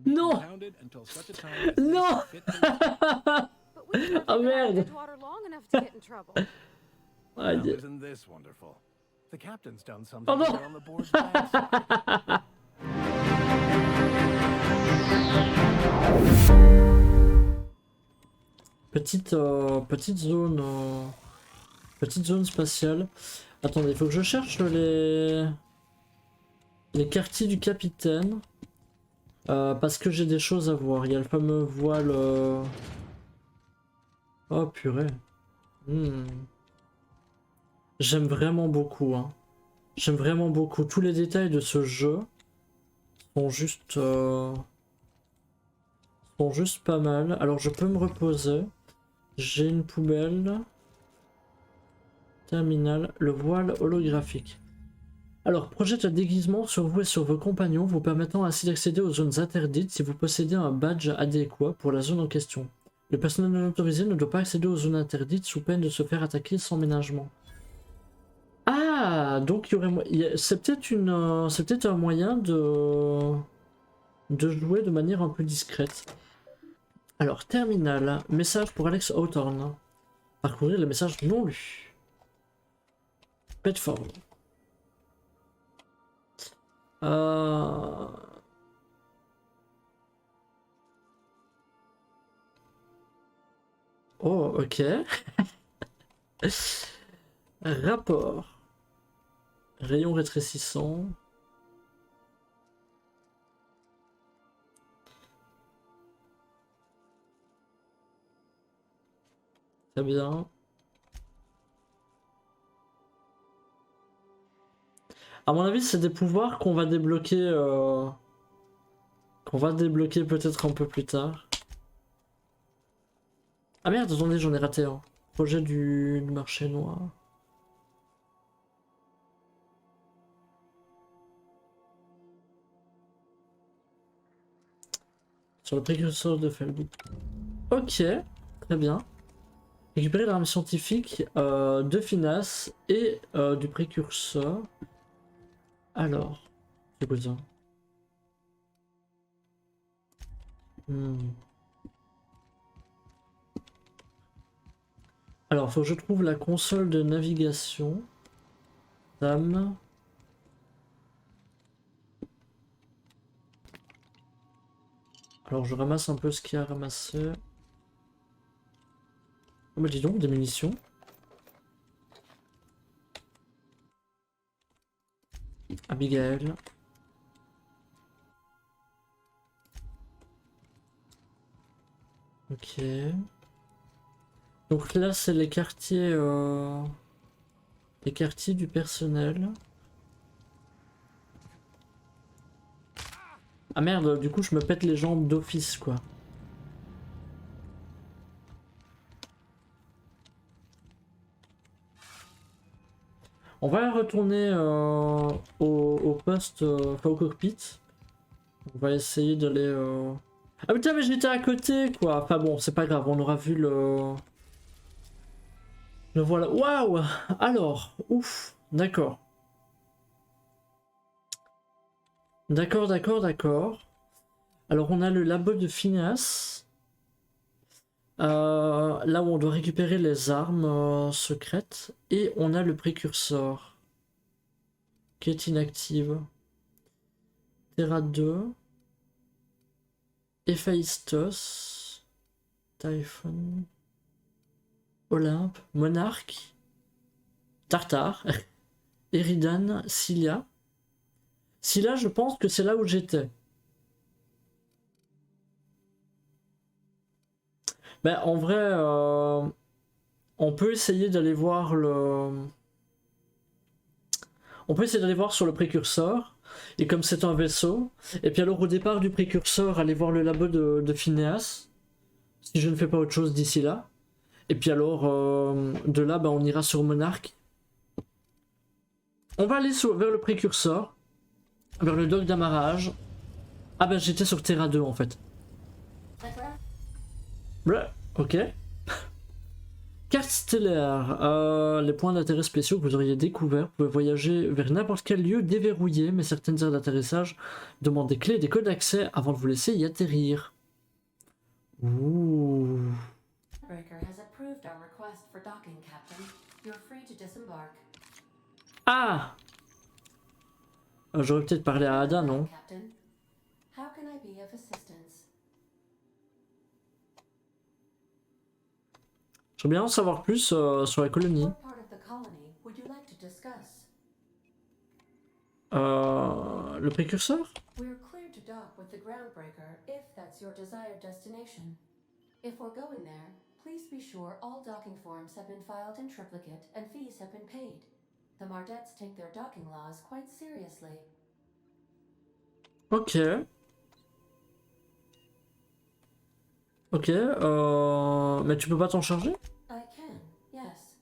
Non. Non. Ah merde. Aïe. Oh non. Petite zone spatiale. Attendez, il faut que je cherche les quartiers du capitaine. Parce que j'ai des choses à voir. Il y a le fameux voile. Oh purée. J'aime vraiment beaucoup. Hein. J'aime vraiment beaucoup. Tous les détails de ce jeu sont juste pas mal. Alors je peux me reposer. J'ai une poubelle. Terminal. Le voile holographique. Alors, projette un déguisement sur vous et sur vos compagnons, vous permettant ainsi d'accéder aux zones interdites si vous possédez un badge adéquat pour la zone en question. Le personnel non autorisé ne doit pas accéder aux zones interdites sous peine de se faire attaquer sans ménagement. Ah, donc il y aurait, c'est peut-être un moyen de jouer de manière un peu discrète. Alors, terminal, message pour Alex Hawthorne. Parcourir les messages non lus. Bedford. Oh, ok. Rapport. Rayon rétrécissant. Très bien. À mon avis, c'est des pouvoirs qu'on va débloquer peut-être un peu plus tard. Ah merde, attendez, j'en ai raté un. Projet du marché noir. Sur le précurseur de Felby. Ok, très bien. Récupérer l'arme scientifique de Finas et du précurseur. Alors, c'est quoi ça? Alors, faut que je trouve la console de navigation. Dame. Alors, je ramasse un peu ce qu'il y a à ramasser. Oh, bah dis donc, des munitions. Abigail. Ok. Donc là, c'est les quartiers du personnel. Ah merde, du coup, je me pète les jambes d'office, quoi. On va retourner au poste, enfin au cockpit. On va essayer d'aller... Ah putain, mais j'étais à côté, quoi. Enfin bon, c'est pas grave, on aura vu le... Le voilà. Waouh! Alors, ouf, d'accord. D'accord. Alors, on a le labo de Phineas. Là où on doit récupérer les armes secrètes. Et on a le précurseur. Qui est inactive. Terra 2. Héphaïstos. Typhon. Olympe. Monarque. Tartare. Eridan. Cilia. Cilia, je pense que c'est là où j'étais. Ben, en vrai, on peut essayer d'aller voir le... On peut essayer d'aller voir sur le précurseur, et comme c'est un vaisseau, et puis alors au départ du précurseur, aller voir le labo de Phineas, si je ne fais pas autre chose d'ici là. Et puis alors, de là, ben, on ira sur Monarque. On va aller vers le précurseur, vers le dock d'amarrage. Ah ben j'étais sur Terra 2 en fait. Ouais, ok. Carte stellaire, les points d'intérêt spéciaux que vous auriez découverts. Vous pouvez voyager vers n'importe quel lieu déverrouillé, mais certaines aires d'atterrissage demandent des clés et des codes d'accès avant de vous laisser y atterrir. Ouh. Ah, j'aurais peut-être parlé à Ada, non? J'aimerais bien en savoir plus sur la colonie. Le précurseur? If we're going there, please be sure all docking forms have been filed in triplicate and fees have been paid. The Mardettes take their docking laws quite seriously. Ok. Ok, mais tu peux pas t'en charger? I can, yes.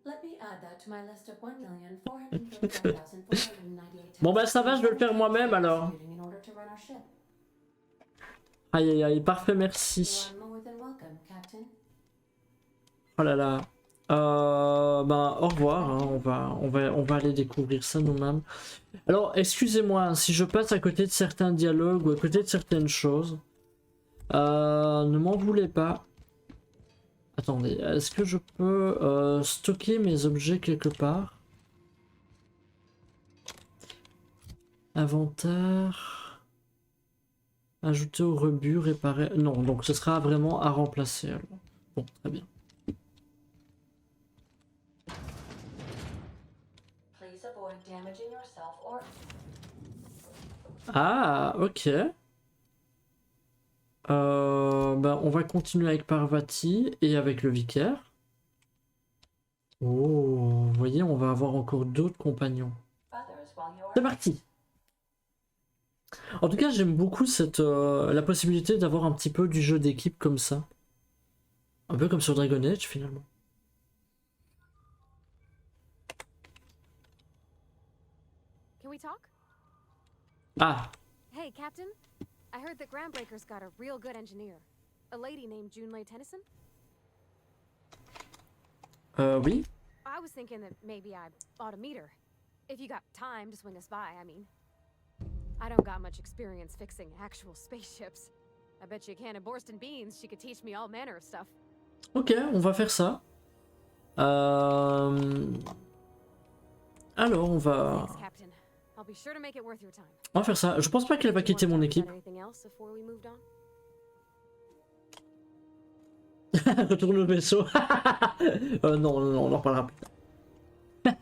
Let me add that to my list of 1,435,498. Bon bah ça va, je vais le faire moi-même alors. Aïe aïe aïe, parfait, merci. Oh là là. Ben au revoir, hein. on va aller découvrir ça nous-mêmes. Alors excusez-moi si je passe à côté de certains dialogues ou à côté de certaines choses. Ne m'en voulez pas. Attendez, est-ce que je peux stocker mes objets quelque part? Inventaire. Ajouter au rebut, réparer. Non, donc ce sera vraiment à remplacer alors. Bon, très bien. Ah, ok. Ben, on va continuer avec Parvati et avec le vicaire. Oh, vous voyez, on va avoir encore d'autres compagnons. C'est parti. En tout cas, j'aime beaucoup cette, la possibilité d'avoir un petit peu du jeu d'équipe comme ça. Un peu comme sur Dragon Age finalement. Can we talk? Ah. Hey, Captain. I heard that Groundbreaker's got a real good engineer. A lady named Junlei Tennyson? Oui. I was thinking that maybe I ought to meet her. If you got time to swing us by, I mean. I don't got much experience fixing actual spaceships. I bet you a can of Borston beans she could teach me all manner of stuff. Ok, on va faire ça. Alors, on va... Thanks, Captain. I'll be sure to make it worth your time. On va faire ça. Je pense pas qu'elle va quitter mon équipe. Retourne au vaisseau. Non, non, on en reparlera plus tard.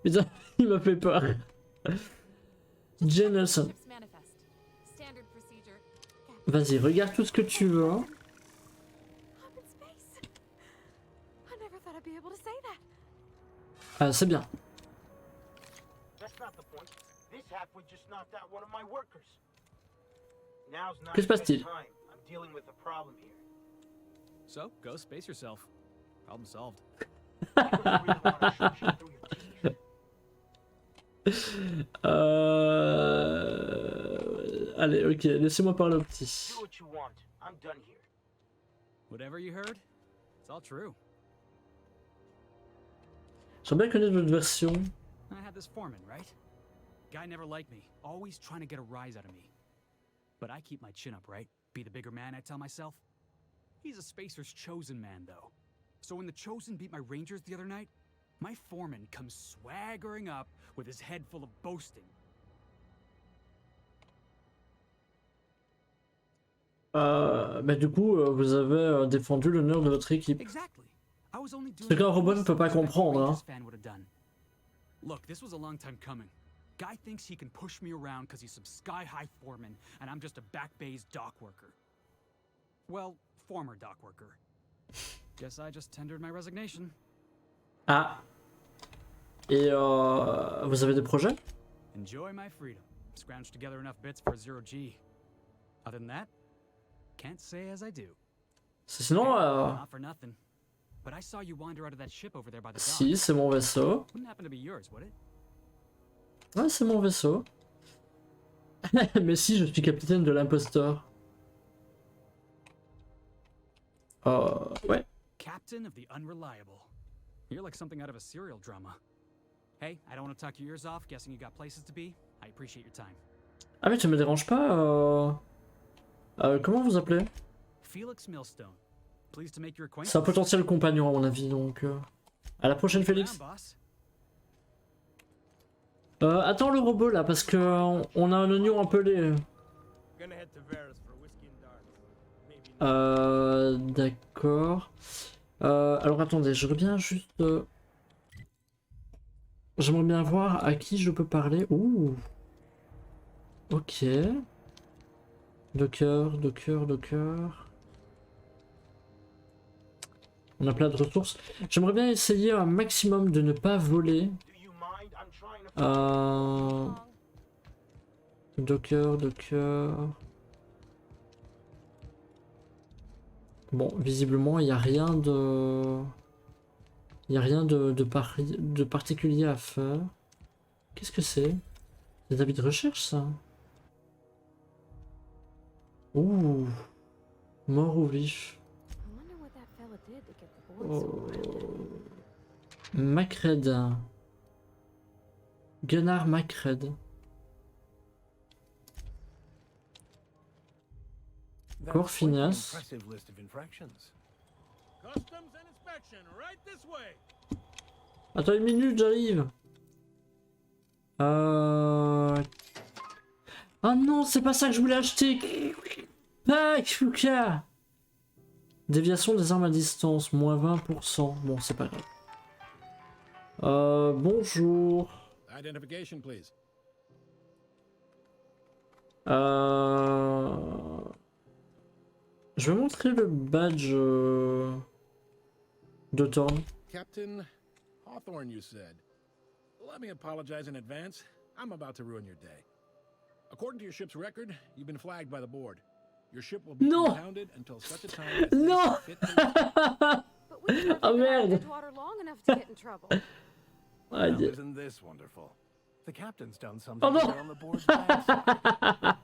Putain, il m'a fait peur. Jennelson. Vas-y, regarde tout ce que tu veux. Ah, c'est bien. Que se passe-t-il? So, go space yourself. Problem solved. Allez, ok, laissez-moi parler au petit. Whatever you heard, it's all true. J'aimerais bien connaître votre version. I had this foreman, right? Guy never liked me, always trying to get a rise out of me. But I keep my chin up, right? Be the bigger man, I tell myself. He's a spacer's chosen man, though. So when the chosen beat my rangers the other night, my foreman comes swaggering up with his head full of boasting. Bah du coup, vous avez défendu l'honneur de votre équipe. Exactly. I was only doing Ce qu'un robot ne peut pas comprendre, hein. Look, this was a long time coming. Guy thinks he can push me around because he's some sky-high foreman, and I'm just a back-bay's dock worker. Well, former dock worker. Guess I just tendered my resignation. Ah. Et vous avez des projets? Enjoy my freedom. Scrounge together enough bits for a 0G. Other than that, can't say as I do. Sinon, Not for nothing. But I saw you wander out of that ship over there by the dock. si, c'est mon vaisseau. Wouldn't happen to be yours, would it? Ouais, c'est mon vaisseau. Mais si, je suis capitaine de l'imposteur. Ouais. Captain of the Unreliable. You're like something out of a serial drama. Hey, I don't want to talk your ears off, guessing you got places to be. I appreciate your time. Ah mais tu me déranges pas comment vous appelez? Felix Millstone. Pleased to make your C'est un acquaintance. potentiel compagnon à mon avis, donc... À la prochaine, Félix. Boss. Attends le robot là, parce que on a un oignon un peu laid. D'accord. Alors attendez, je reviens juste... J'aimerais bien voir à qui je peux parler. Ouh. Ok. Docker. On a plein de ressources. J'aimerais bien essayer un maximum de ne pas voler. Docker. Bon, visiblement, il n'y a rien de... Il n'y a rien de particulier à faire. Qu'est-ce que c'est? Des avis de recherche, ça? Ouh. Mort ou vif? Oh. Macred. Gunnar Macred. Corps Phineas. Attends une minute, j'arrive. Ah non, c'est pas ça que je voulais acheter. Ah, déviation des armes à distance, moins 20%. Bon, c'est pas grave. Bonjour. Identification, please. Je vais montrer le badge de Thorn. Captain Hawthorne, you said. Let me apologize in advance. I'm about to ruin your day. According to your ship's record, you've been flagged by the board. Your ship will be No. impounded until such a time as No. fit to... But we never Oh, been out of merde. Edgewater long enough to get in trouble. Ah, Now, il- isn't this wonderful? The captain's done something Oh, no. to get on the board's bad side.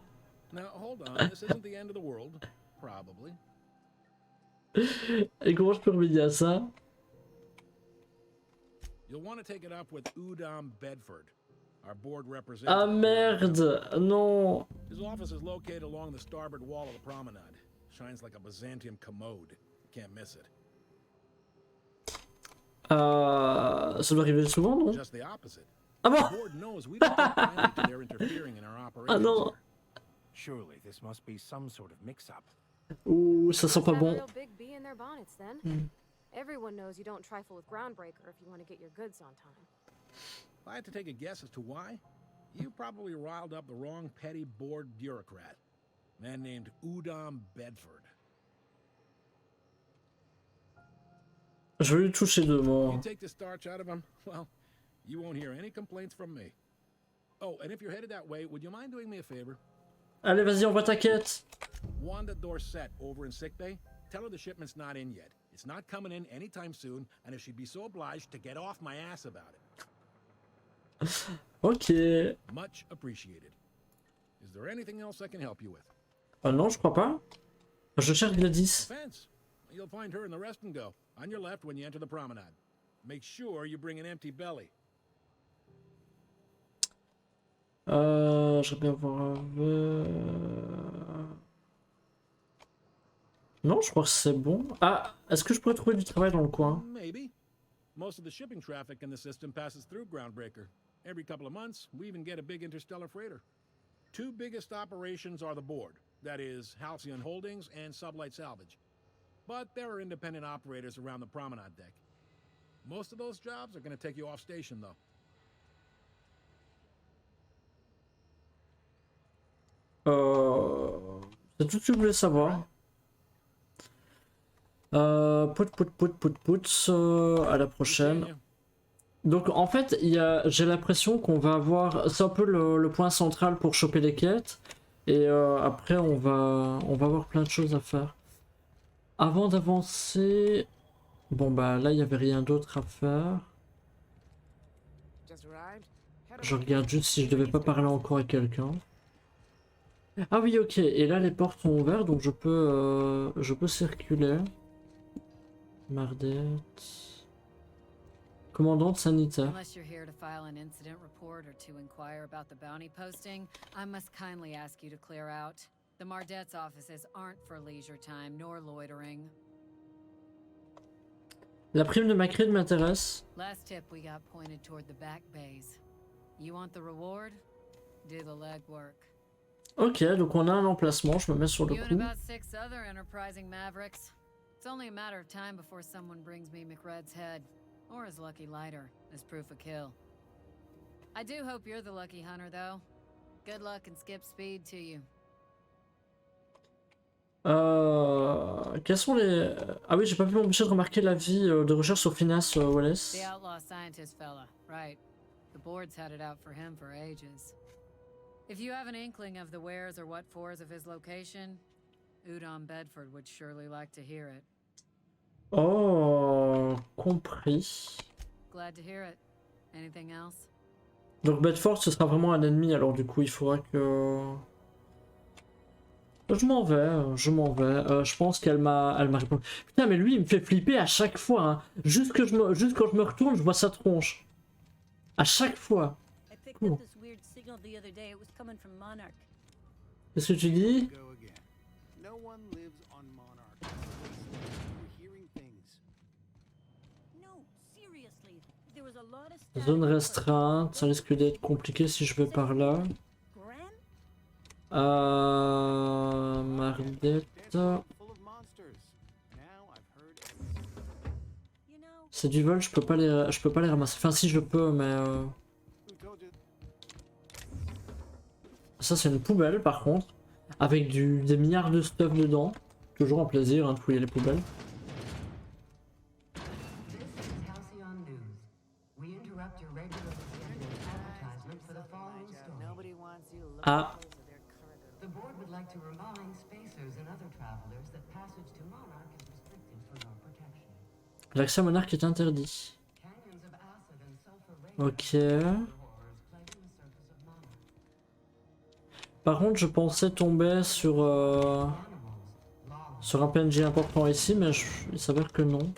Now, hold on. This isn't the end of the world. Probably. Et comment je peux remédier à ça? You'll want to take it up with Udom Bedford, our board Ah representative. merde, non. His office is located along the starboard wall of the promenade. Shines like a Byzantium commode. Can't miss it. Ça doit arriver souvent, non? Just the opposite. Ah The bon? board knows we don't take kindly to their interfering in our Ah operations. non. Surely this must be some sort of mix-up. Ouh, ça sent pas Have a bon. real big bee in their bonnets, then. Hmm. Everyone knows you don't trifle with Groundbreaker if you want to get your goods on time. If I had to take a guess as to why, you probably riled up the wrong petty board bureaucrat. A man named Udom Bedford. Je vais lui toucher deux mots. You take the starch out of him, well, you won't hear any complaints from me. Oh, and if you're headed that way, would you mind doing me a favor? Allez, vas-y, envoie ta quête. Wanda Dorset over in sickbay, tell her the shipment's not in yet. It's not coming in anytime soon, and if she'd be so obliged to get off my ass about it. Ok. Much appreciated. Is there anything else I can help you with? Ah non, je crois pas. Je cherche Gladys. Fence. You'll find her in the rest and go, on your left when you enter the promenade. Make sure you bring an empty belly. Je vais bien voir. Non, je crois que c'est bon. Ah, est-ce que je pourrais trouver du travail dans le coin? Maybe. Most of the shipping traffic in the system passes through Groundbreaker. Every couple of months, we even get a big interstellar freighter. Two biggest operations are the board, that is, Halcyon Holdings and Sublight Salvage. But there are independent operators around the promenade deck. Most of those jobs are going to take you off station, though. C'est tout ce que je voulais savoir. À la prochaine. Donc en fait, j'ai l'impression qu'on va avoir... C'est un peu le point central pour choper les quêtes. Et après, on va avoir plein de choses à faire. Avant d'avancer... Bon bah là, il n'y avait rien d'autre à faire. Je regarde juste si je devais pas parler encore à quelqu'un. Ah oui, ok. Et là, les portes sont ouvertes, donc je peux circuler. Mardette. Commandante sanitaire. Unless you're here to file an incident report or to inquire about the bounty posting, I must kindly ask you to clear out. The Mardette's offices aren't for leisure time nor loitering. La prime de Macri m'intéresse. Last tip we got pointed toward the back bays. You want the reward? Do the legwork. Ok, donc on a un emplacement, je me mets sur le You and coup. about 6 other enterprising mavericks. It's only a matter of time before someone brings me McRed's head, or his lucky lighter, as proof of kill. I do hope you're the lucky hunter, though. Good luck and skip speed to you. Quels sont les... Ah oui, j'ai pas pu m'empêcher de remarquer l'avis de recherche sur Phineas Wallace. The outlaw scientist fella, right. The board's had it out for him for ages. If you have an inkling of the wheres or what fors of his location, Udon Bedford would surely like to hear it. Oh, compris. Glad to hear it. Anything else? Donc Bedford, ce sera vraiment un ennemi, alors du coup, il faudra que... Je m'en vais, je m'en vais. Je pense qu'elle m'a répondu. Putain, mais lui, il me fait flipper à chaque fois. Hein. Juste quand je me retourne, je vois sa tronche. À chaque fois. Cool. Qu'est-ce que tu dis? Zone restreinte, ça risque d'être compliqué si je vais par là. Mardette. C'est du vol, je peux pas les ramasser. Enfin si je peux, mais ça c'est une poubelle par contre, avec des milliards de stuff dedans. Toujours un plaisir hein, de fouiller les poubelles. Ah. L'accès monarque est interdit. Ok. Par contre, je pensais tomber sur un PNJ important ici, mais il s'avère que non.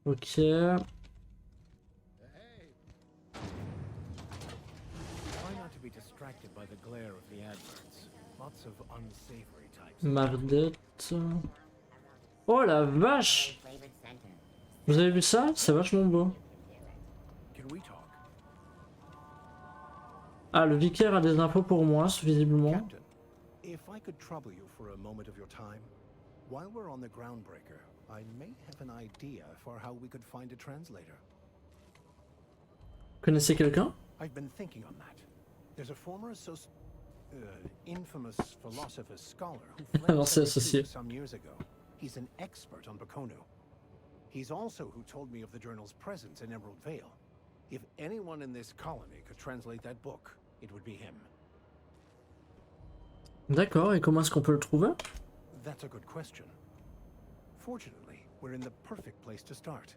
Ok. Mardette. Oh la vache! Vous avez vu ça? C'est vachement beau. Ah, le vicaire a des infos pour moi, visiblement. Connaissez quelqu'un? Infamous philosopher scholar Alors who c'est fled associé. some years ago. He's an expert on Bakono. He's also who told me of the journal's presence in Emerald Vale. If anyone in this colony could translate that book, it would be him. D'accord, et comment est-ce qu'on peut le trouver? That's a good question. Fortunately, we're in the perfect place to start.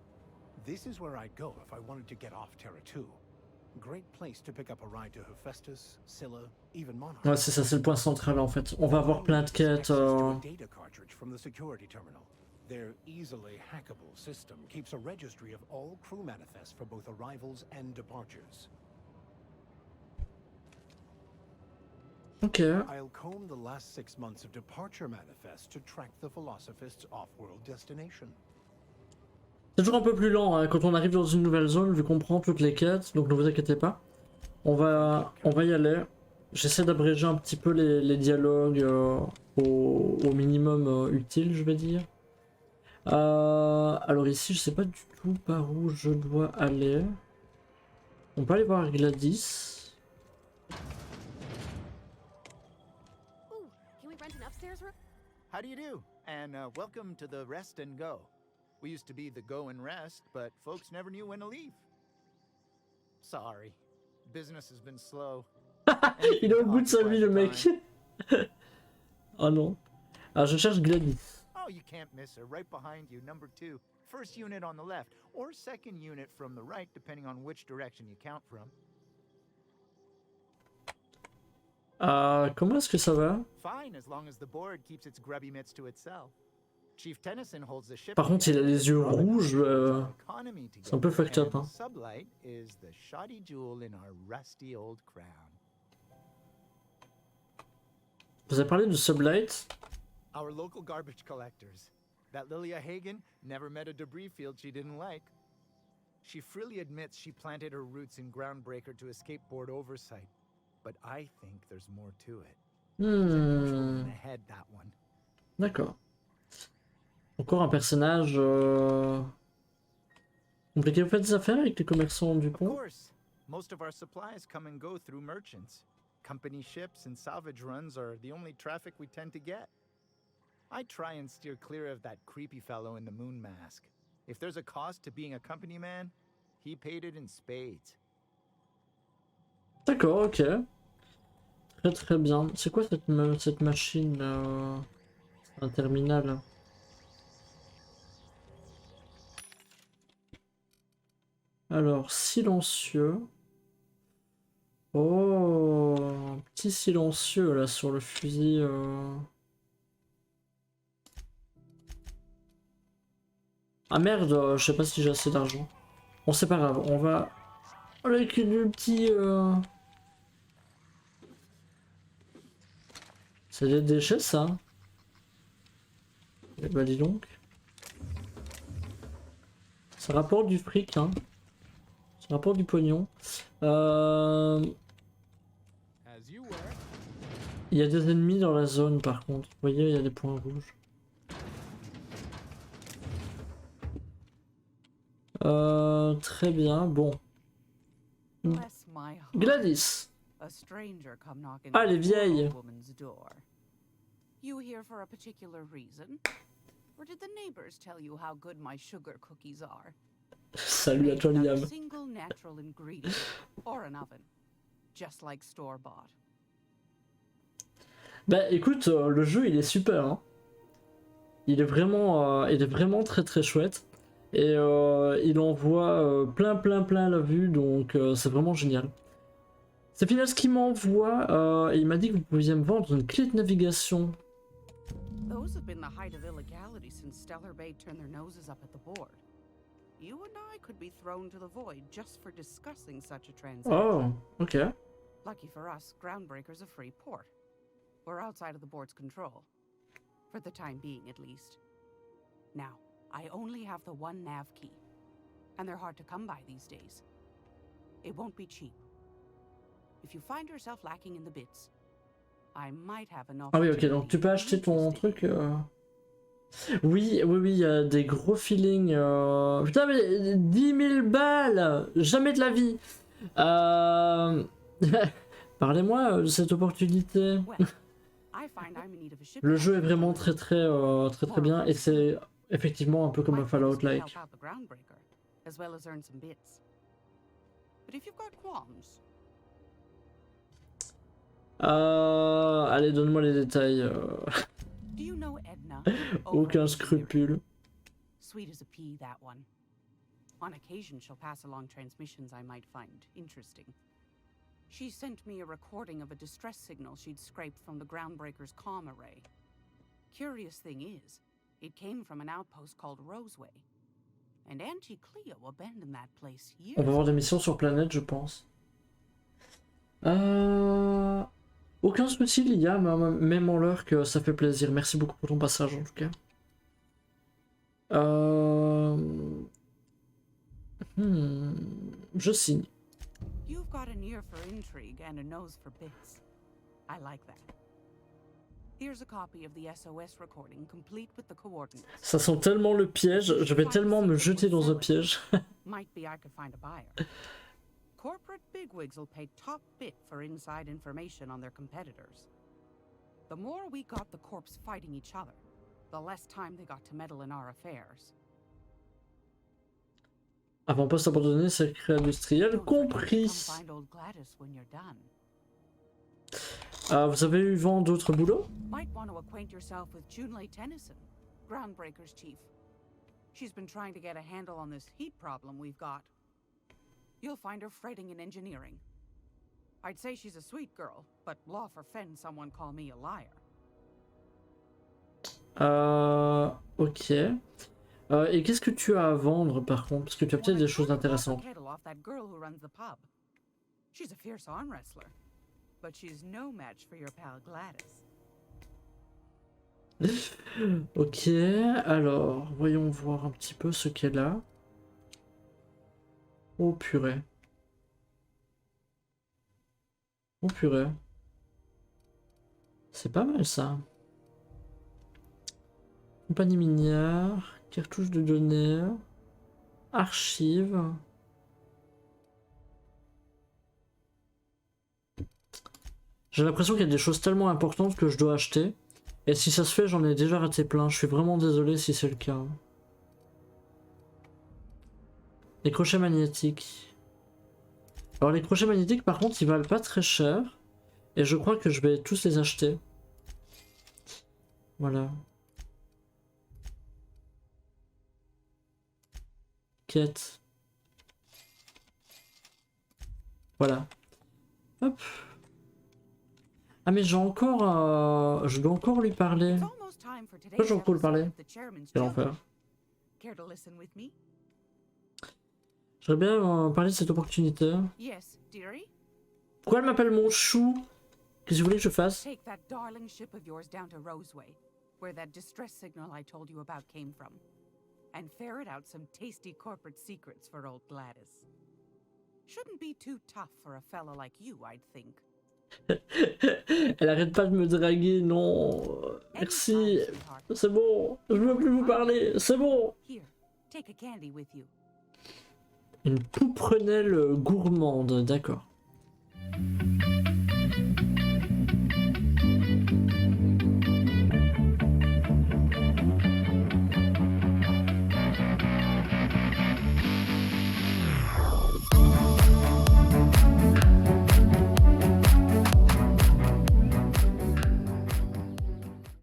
This is where I'd go if I wanted to get off Terra 2. Great place to pick up a ride to Hephaestus, Scylla, even Monarch. Ouais, c'est ça, c'est le point central en fait. On va avoir plein de quêtes. Data cartridge from the security terminal. Their easily hackable system keeps a registry of all crew manifests for both arrivals and departures. Ok. I'll comb the last 6 months of departure manifests to track the philosophist's off-world destination. C'est toujours un peu plus lent hein, quand on arrive dans une nouvelle zone, vu qu'on prend toutes les quêtes, donc ne vous inquiétez pas. On va y aller. J'essaie d'abréger un petit peu les dialogues au minimum utile, je vais dire. Alors ici, je sais pas du tout par où je dois aller. On peut aller voir Gladys. Ooh, can we rent an upstairs room? How do you do? And welcome to the Rest and Go. We used to be the Go and Rest, but folks never knew when to leave. Sorry. Business has been slow. Il est au bout de sa vie, le mec. Oh non. Alors je cherche Gladys. Oh, you can't miss her. Right behind you, number 2. First unit on the left, or second unit from the right, depending on which direction you count from. Comment est-ce que ça va? Fine, as long as the board keeps its grubby mitts to itself. Chief Tennyson holds the ship. Par contre, il a les yeux rouges. C'est un peu fucked up. Hein. Sublight is the shoddy jewel in our rusty old crown. Vous avez parlé de Sublight? Our local garbage collectors. That Lilia Hagen never met a debris field she didn't like. She freely admits she planted her roots in Groundbreaker to escape board oversight. But I think there's more to it. Ahead, that one. D'accord. Encore un personnage compliqué. Vous faites des affaires avec les commerçants du Of pont? course. Most of our supplies come and go through merchants. Company ships and salvage runs are the only traffic we tend to get. I try and steer clear of that creepy fellow in the moon mask. If there's a cost to being a company man, he paid it in spades. D'accord, ok. Très très bien. C'est quoi cette machine un terminal? Alors, silencieux. Oh, un petit silencieux là sur le fusil. Ah merde, je sais pas si j'ai assez d'argent. Bon, c'est pas grave, on va avec le petit. C'est des déchets ça? Eh bah dis donc. Ça rapporte du fric, hein. Ça rapporte du pognon. Il y a des ennemis dans la zone par contre. Vous voyez, il y a des points rouges. Très bien, bon. Gladys. Ah, les vieilles. You here for a particular reason? Or did the neighbors tell you how good my sugar cookies are? Salut à toi, Made Liam. without a single natural ingredient or an oven, just like store-bought. Bah écoute, le jeu il est super, hein. Il est vraiment très très chouette. Et il envoie plein à la vue, donc c'est vraiment génial. C'est final ce qu'il m'envoie, et il m'a dit que vous pouviez me vendre une clé de navigation. Those have been the height of illegality since Stellar Bay turned their noses up at the board. You and I could be thrown to the void just for discussing such a transaction. Oh, ok. Lucky for us, Groundbreaker's a free port. We're outside of the board's control. For the time being, at least. Now, I only have the one nav key. And they're hard to come by these days. It won't be cheap. If you find yourself lacking in the bits, I might have an Ah oui, ok, donc tu peux acheter ton truc. Oui, il y a des gros feelings. Putain, mais 10 000 balles! Jamais de la vie! Parlez-moi de cette opportunité. Le jeu est vraiment très bien et c'est effectivement un peu comme un Fallout-like. Allez, donne-moi les détails. Aucun scrupule. Sweet as a pea, that one. On occasion, she'll pass along transmissions I might find interesting. She sent me a recording of a distress signal she'd scraped from the Groundbreaker's comm array. Curious thing is, it came from an outpost called Roseway. And Auntie Cleo abandoned that place years On va avoir des missions sur planète, je pense. Aucun souci, Liam, même en l'heure que ça fait plaisir. Merci beaucoup pour ton passage, en tout cas. Je signe. You've got an ear for intrigue and a nose for bits. I like that. Here's a copy of the SOS recording, complete with the coordinates. Ça sent tellement le piège, je vais tellement me jeter dans un piège. Might be I could find a buyer. Corporate bigwigs will pay top bit for inside information on their competitors. The more we got the corps fighting each other, the less time they got to meddle in our affairs. Avant-poste abandonné, secret industriel, compris. Vous avez eu vent d'autres boulots? Might want to acquaint yourself with Junlei Tennyson, Groundbreaker's chief. She's been trying to get a handle on this heat problem we've got. You'll find her fretting in engineering. I'd say she's a sweet girl, but law forfend someone call me a liar. Ok. Et qu'est-ce que tu as à vendre par contre? Parce que tu as peut-être des choses intéressantes. She's a fierce arm wrestler, but she's no match for your pal Gladys. Ok, alors, voyons voir un petit peu ce qu'elle a. Oh purée. Oh purée. C'est pas mal ça. Compagnie minière, cartouche de données, archives. J'ai l'impression qu'il y a des choses tellement importantes que je dois acheter. Et si ça se fait, j'en ai déjà raté plein. Je suis vraiment désolé si c'est le cas. Les crochets magnétiques. Alors les crochets magnétiques par contre ils valent pas très cher. Et je crois que je vais tous les acheter. Voilà. Quête. Voilà. Hop. Ah mais j'ai encore... je dois encore lui parler. Pourquoi j'ai encore lui parler? Quel enfer. J'aimerais bien parler de cette opportunité. Pourquoi elle m'appelle mon chou? Qu'est-ce que vous voulez que je fasse? Take that darling ship of yours down to Roseway, where that distress signal I told you about came from, and ferret out some tasty corporate secrets for old Gladys. Shouldn't be too tough for a fellow like you, I'd think. Elle arrête pas de me draguer, non. Merci. C'est bon. Je veux plus vous parler. C'est bon. Here, take a candy with you. Une pouprunelle gourmande, d'accord.